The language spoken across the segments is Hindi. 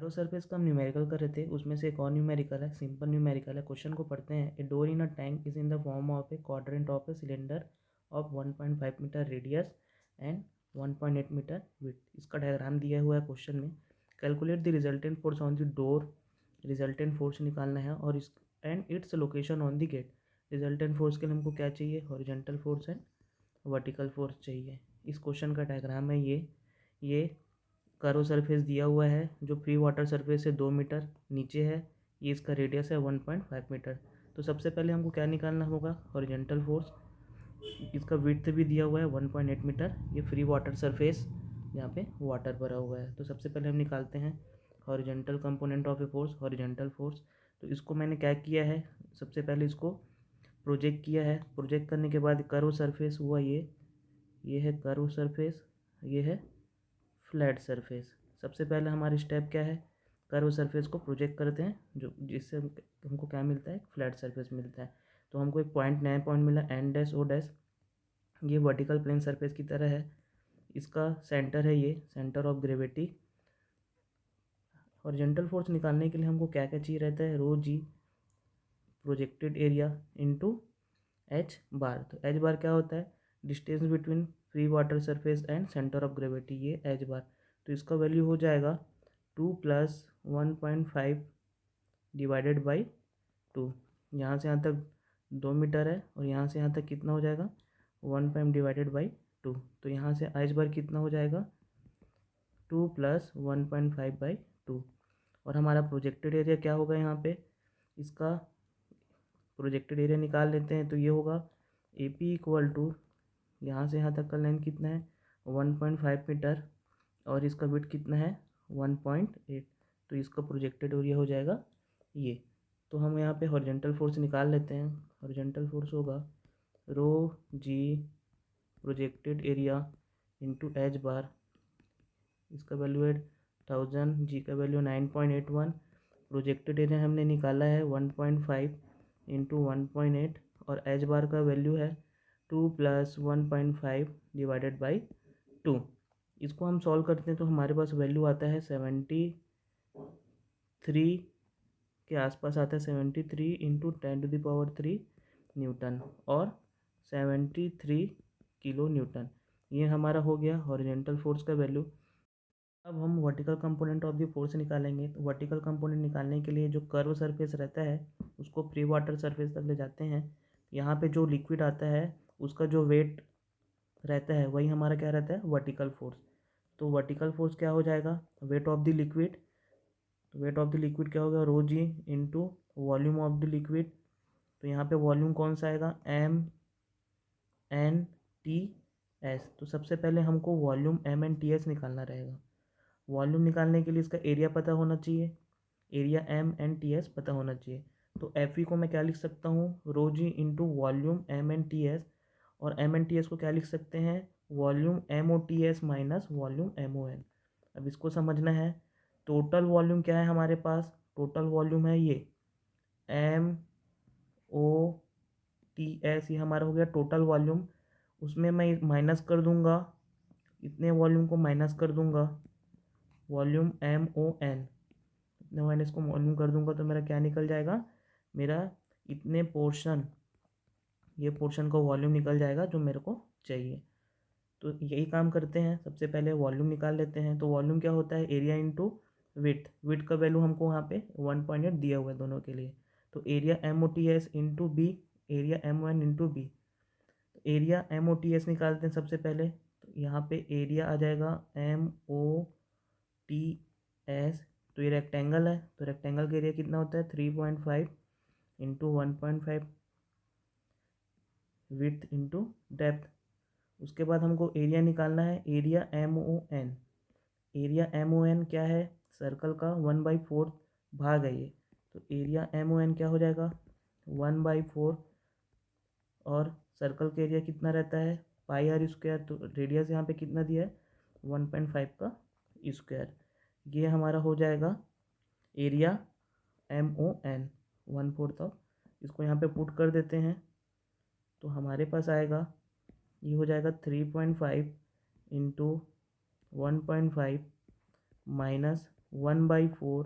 एरो सरफेस का हम न्यूमेरिकल कर रहे थे, उसमें से एक और न्यूमेरिकल है, सिंपल न्यूमेरिकल है। क्वेश्चन को पढ़ते हैं। A door in a tank is in the form of a quadrant of a cylinder of 1.5 metre radius and 1.8 metre width. इसका डायग्राम दिया हुआ है क्वेश्चन में। Calculate the resultant force on the door. Resultant force निकालना है और इस and its location on the gate. Resultant force के लिए हमको क्या चाहिए? Horizontal force and vertical force चाहिए। इस क्वेश्चन का डायग्राम है ये कर्व सरफेस दिया हुआ है जो फ्री वाटर सरफेस से 2 मीटर नीचे है। ये इसका रेडियस है 1.5 मीटर। तो सबसे पहले हमको क्या निकालना होगा? Horizontal force. इसका विड्थ भी दिया हुआ है 1.8 मीटर। ये फ्री वाटर सरफेस जहाँ पे वाटर भरा हुआ है। तो सबसे पहले हम निकालते हैं horizontal component of a force, horizontal force. तो इसको मैंने क्या किया है, सबसे पहले इसको प्रोजेक्ट किया है। प्रोजेक्ट करने के बाद कर्व सरफेस हुआ ये है कर्व सरफेस, ये है फ्लैट सरफेस। सबसे पहले हमारी स्टेप क्या है? कर्व सरफेस को प्रोजेक्ट करते हैं, जो जिससे हमको क्या मिलता है? फ्लैट सरफेस मिलता है। तो हमको एक पॉइंट नया पॉइंट मिला, एन डैश ओ डैश। ये वर्टिकल प्लेन सरफेस की तरह है। इसका सेंटर है, ये centre of gravity. Horizontal force निकालने के लिए हमको क्या क्या चाहिए रहता है? रो जी प्रोजेक्टेड एरिया इंटू एच बार। तो एच बार क्या होता है? Distance between free water surface and centre of gravity, ये एच बार। तो इसका वैल्यू हो जाएगा 2 + 1.5 डिवाइडेड बाई 2। यहाँ से यहाँ तक 2 मीटर है और यहाँ से यहाँ तक कितना हो जाएगा? 1 डिवाइडेड बाई 2। तो यहाँ से एच बार कितना हो जाएगा? 2 + 1.5 बाई 2। और हमारा प्रोजेक्टेड एरिया क्या होगा? यहाँ पे इसका प्रोजेक्टेड एरिया निकाल लेते हैं। तो ये होगा ए पी इक्वल टू, यहाँ से यहाँ तक का लेंथ कितना है? 1.5 मीटर और इसका विड्थ कितना है? 1.8। तो इसका प्रोजेक्टेड एरिया हो जाएगा ये। तो हम यहाँ पे हॉरिजॉन्टल फोर्स निकाल लेते हैं। हॉरिजॉन्टल फोर्स होगा रो जी प्रोजेक्टेड एरिया इंटू एच बार। इसका वैल्यू है 1000, जी का वैल्यू 9.81। प्रोजेक्टेड एरिया हमने निकाला है 1.5 इंटू 1.8 और एच बार का वैल्यू है 2 + 1.5 डिवाइडेड बाई 2। इसको हम सॉल्व करते हैं तो हमारे पास वैल्यू आता है 73 के आसपास आता है। 73 इंटू 10⁻³ न्यूटन और 73 किलो न्यूटन। ये हमारा हो गया हॉरिजॉन्टल फोर्स का वैल्यू। अब हम vertical component of the force निकालेंगे। तो वर्टिकल कंपोनेंट निकालने के लिए जो कर्व सरफेस रहता है उसको फ्री वाटर सरफेस तक ले जाते हैं। यहाँ पे जो लिक्विड आता है उसका जो वेट रहता है वही हमारा क्या रहता है? Vertical force. तो वर्टिकल फोर्स क्या हो जाएगा? Weight of the liquid. तो वेट ऑफ द लिक्विड क्या होगा? Rho g into volume of the liquid. तो यहाँ पे वॉल्यूम कौन सा आएगा? MNTS। तो सबसे पहले हमको वॉल्यूम MNTS निकालना रहेगा। वॉल्यूम निकालने के लिए इसका एरिया पता होना चाहिए, एरिया MNTS पता होना चाहिए। तो FE को मैं क्या लिख सकता हूँ? रो जी इंटू वॉल्यूम MNTS। और MNTS को क्या लिख सकते हैं? Volume MOTS minus volume MON। अब इसको समझना है। टोटल वॉल्यूम क्या है हमारे पास? टोटल वॉल्यूम है ये MOTS, ये हमारा हो गया टोटल वॉल्यूम। उसमें मैं माइनस कर दूंगा, इतने वॉल्यूम को माइनस कर दूंगा वॉल्यूम MON। इतने माइनस को वॉल्यूम कर दूंगा तो मेरा क्या निकल जाएगा? मेरा इतने पोर्शन, ये पोर्शन का वॉल्यूम निकल जाएगा जो मेरे को चाहिए। तो यही काम करते हैं। सबसे पहले वॉल्यूम निकाल लेते हैं। तो वॉल्यूम क्या होता है? Area into width. विड्थ का वैल्यू हमको वहाँ पे 1.8 दिया हुआ है दोनों के लिए। तो area MOTS into B, area MON into B. तो एरिया MOTS निकालते हैं सबसे पहले। तो यहाँ पे एरिया आ जाएगा MOTS। तो ये रेक्टेंगल है, तो रेक्टेंगल का एरिया कितना होता है? 3.5 इंटू 1.5 विड्थ इंटू डेप्थ। उसके बाद हमको एरिया निकालना है, एरिया MON। एरिया MON क्या है? सर्कल का 1/4 भाग है ये। तो एरिया MON क्या हो जाएगा? 1/4। और सर्कल का एरिया कितना रहता है? πr²। तो रेडियस यहाँ पे कितना दिया है? 1.5 का स्क्वायर। ये हमारा हो जाएगा एरिया MON 1/4 ऑफ। इसको यहाँ पे पुट कर देते हैं तो हमारे पास आएगा, ये हो जाएगा 3.5 इंटू 1.5 माइनस 1/4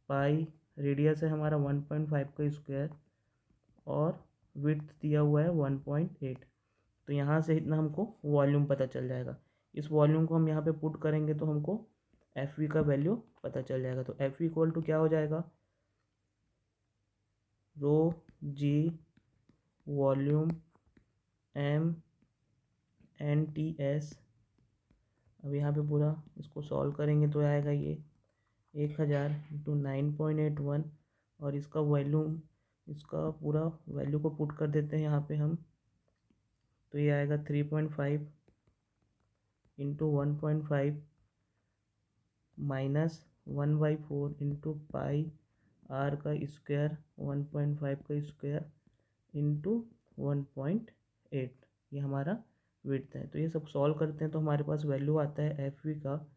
पाई, रेडियस है हमारा 1.5 का स्क्वायर, और विड्थ दिया हुआ है 1.8। तो यहाँ से इतना हमको वॉल्यूम पता चल जाएगा। इस वॉल्यूम को हम यहाँ पे पुट करेंगे तो हमको एफ वी का वैल्यू पता चल जाएगा। तो एफ वी इक्वल टू क्या हो जाएगा, rho g volume M N T S. अब यहाँ पे पूरा इसको सॉल्व करेंगे तो आएगा ये 1000 इंटू 9.81, और इसका वॉल्यूम, इसका पूरा वैल्यू को पुट कर देते हैं यहाँ पे हम, तो ये आएगा 3.5 into 1.5 minus 1/4 into pi r का स्क्वायर 1.5 का स्क्वायर इंटू 1.8, ये हमारा विड्थ है। तो ये सब सॉल्व करते हैं तो हमारे पास वैल्यू आता है एफ वी का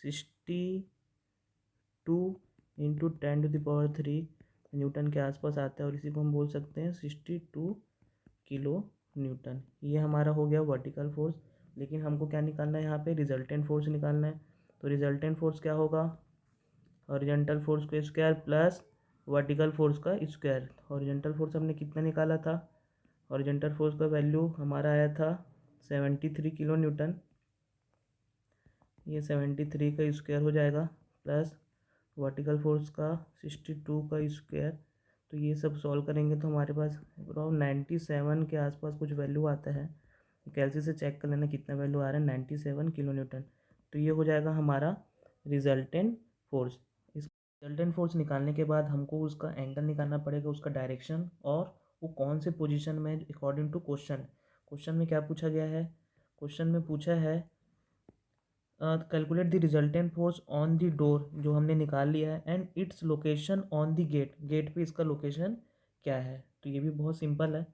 62 इंटू 10⁻³ न्यूटन के आसपास आता है, और इसी को हम बोल सकते हैं 62 किलो न्यूटन। ये हमारा हो गया वर्टिकल फोर्स। लेकिन हमको क्या निकालना है, यहाँ पे रिजल्टेंट फोर्स निकालना है। तो रिजल्टेंट फोर्स क्या होगा, हॉरिजॉन्टल फोर्स का स्क्वायर प्लस वर्टिकल फोर्स का स्क्वायर। हॉरिजॉन्टल फोर्स हमने कितना निकाला था, हॉरिजॉन्टल फोर्स का वैल्यू हमारा आया था 73 किलो न्यूटन। ये 73 का स्क्वायर हो जाएगा प्लस वर्टिकल फोर्स का 62 का स्क्वायर। तो ये सब सॉल्व करेंगे तो हमारे पास अराउंड 97 के आसपास कुछ वैल्यू आता है। कैलसी से चेक कर लेना कितना वैल्यू आ रहा है, 97 किलो न्यूटन। तो ये हो जाएगा हमारा रिजल्टेंट फोर्स। इस रिजल्टेंट फोर्स निकालने के बाद हमको उसका एंगल निकालना पड़ेगा, उसका डायरेक्शन, और वो कौन से पोजीशन में अकॉर्डिंग टू क्वेश्चन। क्वेश्चन में क्या पूछा गया है, क्वेश्चन में पूछा है calculate the resultant force on the door, जो हमने निकाल लिया है, and its location on the gate, gate पे इसका लोकेशन क्या है। तो ये भी बहुत सिंपल है।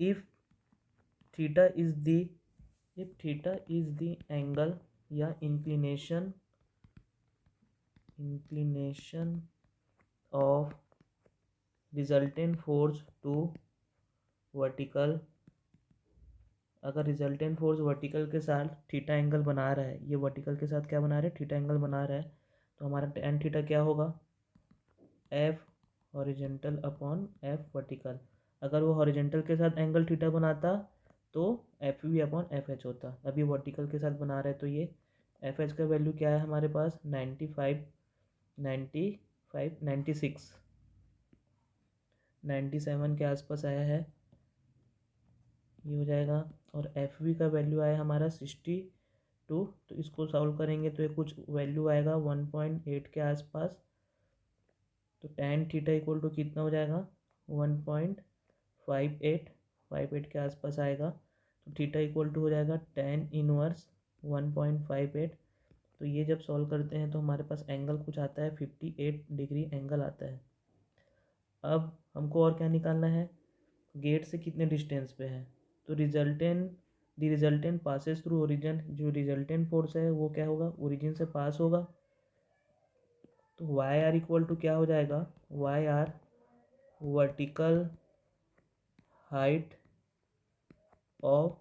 If theta is the angle या inclination of resultant force to vertical, अगर रिजल्टेंट फोर्स वर्टिकल के साथ थीटा एंगल बना रहा है, ये वर्टिकल के साथ क्या बना रहा है, थीटा एंगल बना रहा है, तो हमारा टेन थीटा क्या होगा, F horizontal upon F vertical. अगर वो हॉरिजेंटल के साथ एंगल थीटा बनाता तो F V upon F H होता। अभी वर्टिकल के साथ बना रहे तो ये एफ एच का वैल्यू क्या है हमारे पास 96 97 के आसपास आया है, ये हो जाएगा। और एफ वी का वैल्यू आया हमारा 62। तो इसको सॉल्व करेंगे तो ये कुछ वैल्यू आएगा 1.8 के आसपास। तो tan थीटा इक्वल टू कितना हो जाएगा 1.58 के आसपास आएगा। तो थीटा इक्वल टू हो जाएगा tan इनवर्स 1.58। तो ये जब सॉल्व करते हैं तो हमारे पास एंगल कुछ आता है 58 डिग्री एंगल आता है। अब हमको और क्या निकालना है, गेट से कितने डिस्टेंस पे है। तो रिजल्टेंट पासेस थ्रू ओरिजिन, जो रिजल्टेंट फोर्स है वो क्या होगा, ओरिजिन से पास होगा। तो वाई आर इक्वल टू क्या हो जाएगा, Y R vertical height of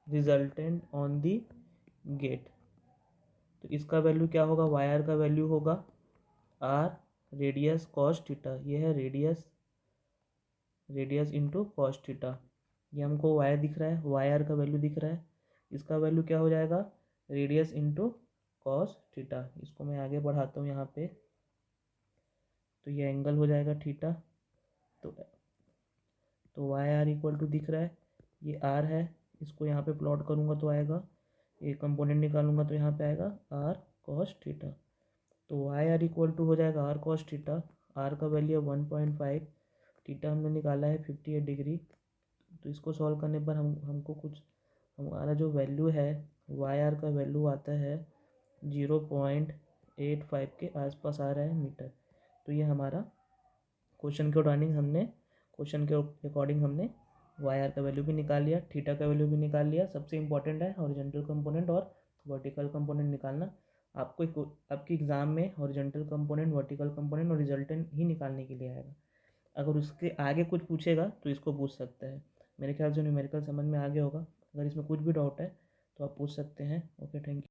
resultant on the gate. तो इसका वैल्यू क्या होगा, वाई आर का वैल्यू होगा आर रेडियस कॉस थीटा। ये है रेडियस इंटू कॉस थीटा। ये हमको वाई दिख रहा है, वाई आर का वैल्यू दिख रहा है, इसका वैल्यू क्या हो जाएगा रेडियस इंटू कॉस थीटा। इसको मैं आगे बढ़ाता हूँ यहाँ पे, तो ये एंगल हो जाएगा थीटा। तो वाई आर इक्वल टू दिख रहा है, ये आर है, इसको यहाँ पे प्लॉट करूँगा तो आएगा, ये कंपोनेंट निकालूंगा तो यहाँ पे आएगा आर कॉस थीटा। तो वाई आर इक्वल टू हो जाएगा आर कॉस थीटा, आर का वैल्यू है 1.5, थीटा हमने निकाला है 58 डिग्री। तो इसको सॉल्व करने पर हमको कुछ, हमारा जो वैल्यू है वाई आर का वैल्यू आता है 0.85 के आसपास आ रहा है मीटर। तो ये हमारा क्वेश्चन के अकॉर्डिंग हमने वाई आर का वैल्यू भी निकाल लिया, थीटा का वैल्यू भी निकाल लिया। सबसे इंपॉर्टेंट है हॉरिजॉन्टल कंपोनेंट और वर्टिकल कंपोनेंट निकालना। आपके एग्जाम में हॉरिजॉन्टल कंपोनेंट, वर्टिकल कंपोनेंट और रिजल्टेंट ही निकालने के लिए आएगा। अगर उसके आगे कुछ पूछेगा तो इसको पूछ सकता है। मेरे ख्याल से न्यूमेरिकल समझ में आ गया होगा। अगर इसमें कुछ भी डाउट है तो आप पूछ सकते हैं। Okay, thank you.